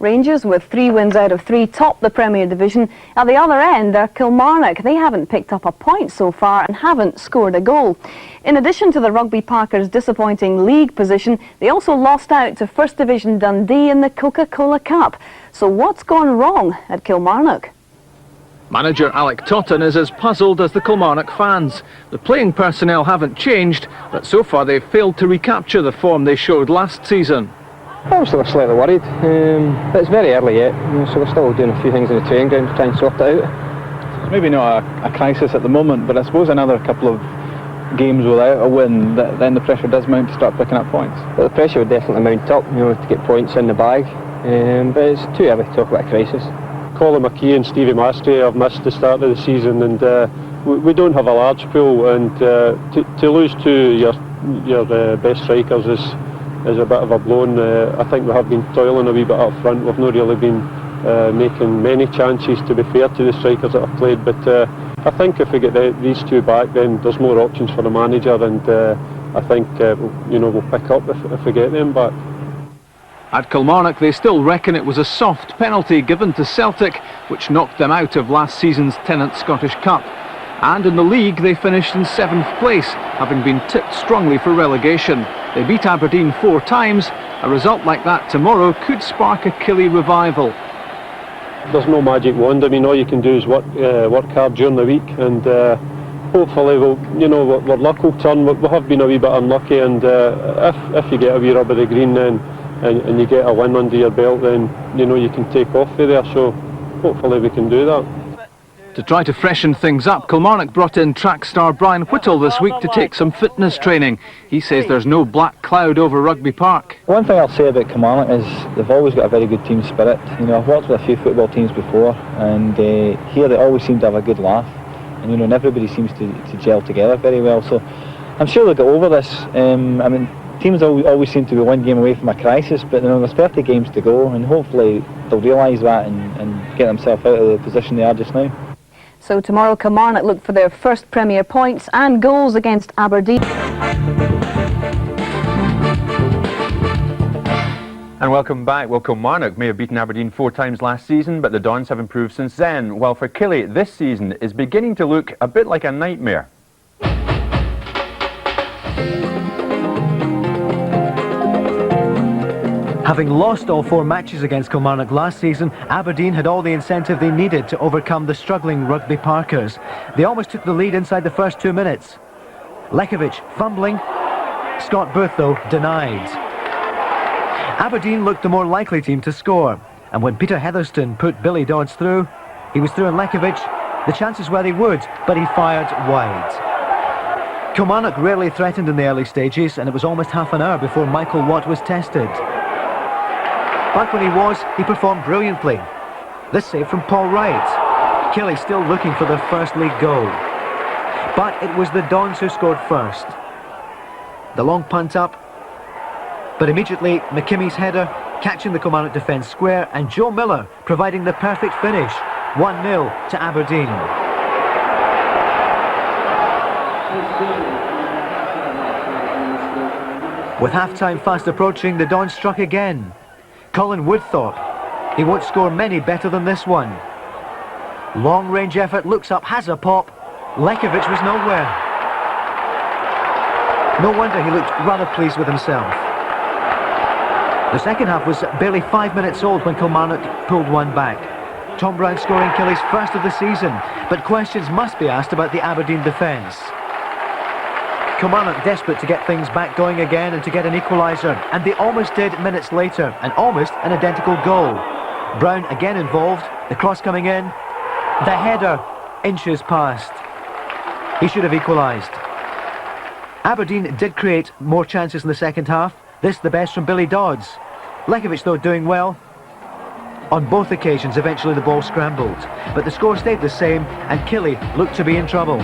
Rangers, with 3 wins out of 3, top the Premier Division. At the other end, they're Kilmarnock. They haven't picked up a point so far and haven't scored a goal. In addition to the Rugby Parkers' disappointing league position, they also lost out to First Division Dundee in the Coca-Cola Cup. So what's gone wrong at Kilmarnock? Manager Alec Totten is as puzzled as the Kilmarnock fans. The playing personnel haven't changed, but so far they've failed to recapture the form they showed last season. Obviously we're slightly worried, but it's very early yet, so we're still doing a few things in the training ground to try and sort it out. It's maybe not a crisis at the moment, but I suppose another couple of games without a win, then the pressure does mount to start picking up points. But the pressure would definitely mount up, to get points in the bag, but it's too early to talk about a crisis. Colin McKee and Stevie Mastry have missed the start of the season, and we don't have a large pool, and to lose to your best strikers is a bit of a blow. I think we have been toiling a wee bit up front. We've not really been making many chances, to be fair to the strikers that have played, but I think if we get these 2 back, then there's more options for the manager, and I think we'll pick up if we get them back. At Kilmarnock, they still reckon it was a soft penalty given to Celtic, which knocked them out of last season's Tennant Scottish Cup. And in the league, they finished in 7th place, having been tipped strongly for relegation. They beat Aberdeen 4 times. A result like that tomorrow could spark a Killie revival. There's no magic wand. I mean, all you can do is work hard during the week, and hopefully we're luck will turn. We have been a wee bit unlucky, and if you get a wee rub of the green then, and you get a win under your belt, then you can take off of there, so hopefully we can do that. To try to freshen things up, Kilmarnock brought in track star Brian Whittle this week to take some fitness training. He says there's no black cloud over Rugby Park. One thing I'll say about Kilmarnock is they've always got a very good team spirit. I've worked with a few football teams before, and here they always seem to have a good laugh, and everybody seems to gel together very well, so I'm sure they'll get over this. Teams always seem to be 1 game away from a crisis, but there's 30 games to go, and hopefully they'll realise that and get themselves out of the position they are just now. So tomorrow Kilmarnock look for their first Premier points and goals against Aberdeen. And welcome back. Well, Kilmarnock may have beaten Aberdeen 4 times last season, but the Dons have improved since then, while for Killie this season is beginning to look a bit like a nightmare. Having lost all 4 matches against Kilmarnock last season, Aberdeen had all the incentive they needed to overcome the struggling Rugby Parkers. They almost took the lead inside the first 2 minutes. Lekovic fumbling, Scott Booth though denied. Aberdeen looked the more likely team to score, and when Peter Hetherston put Billy Dodds through, he was through on Lekovic. The chances were they would, but he fired wide. Kilmarnock rarely threatened in the early stages, and it was almost half an hour before Michael Watt was tested. But when he was, he performed brilliantly. This save from Paul Wright. Killie still looking for their first league goal. But it was the Dons who scored first. The long punt up, but immediately McKimmy's header catching the Kilmarnock defence square, and Joe Miller providing the perfect finish. 1-0 to Aberdeen. With half-time fast approaching, the Dons struck again. Colin Woodthorpe, he won't score many better than this one. Long range effort, looks up, has a pop. Lekovic was nowhere. No wonder he looked rather pleased with himself. The second half was barely 5 minutes old when Kilmarnock pulled one back. Tom Brown scoring Killie's first of the season, but questions must be asked about the Aberdeen defence. Kilmarnock desperate to get things back going again and to get an equaliser, and they almost did minutes later, and almost an identical goal. Brown again involved, the cross coming in, the header inches past. He should have equalised. Aberdeen did create more chances in the second half, this the best from Billy Dodds. Lekovic though doing well. On both occasions eventually the ball scrambled, but the score stayed the same and Killie looked to be in trouble.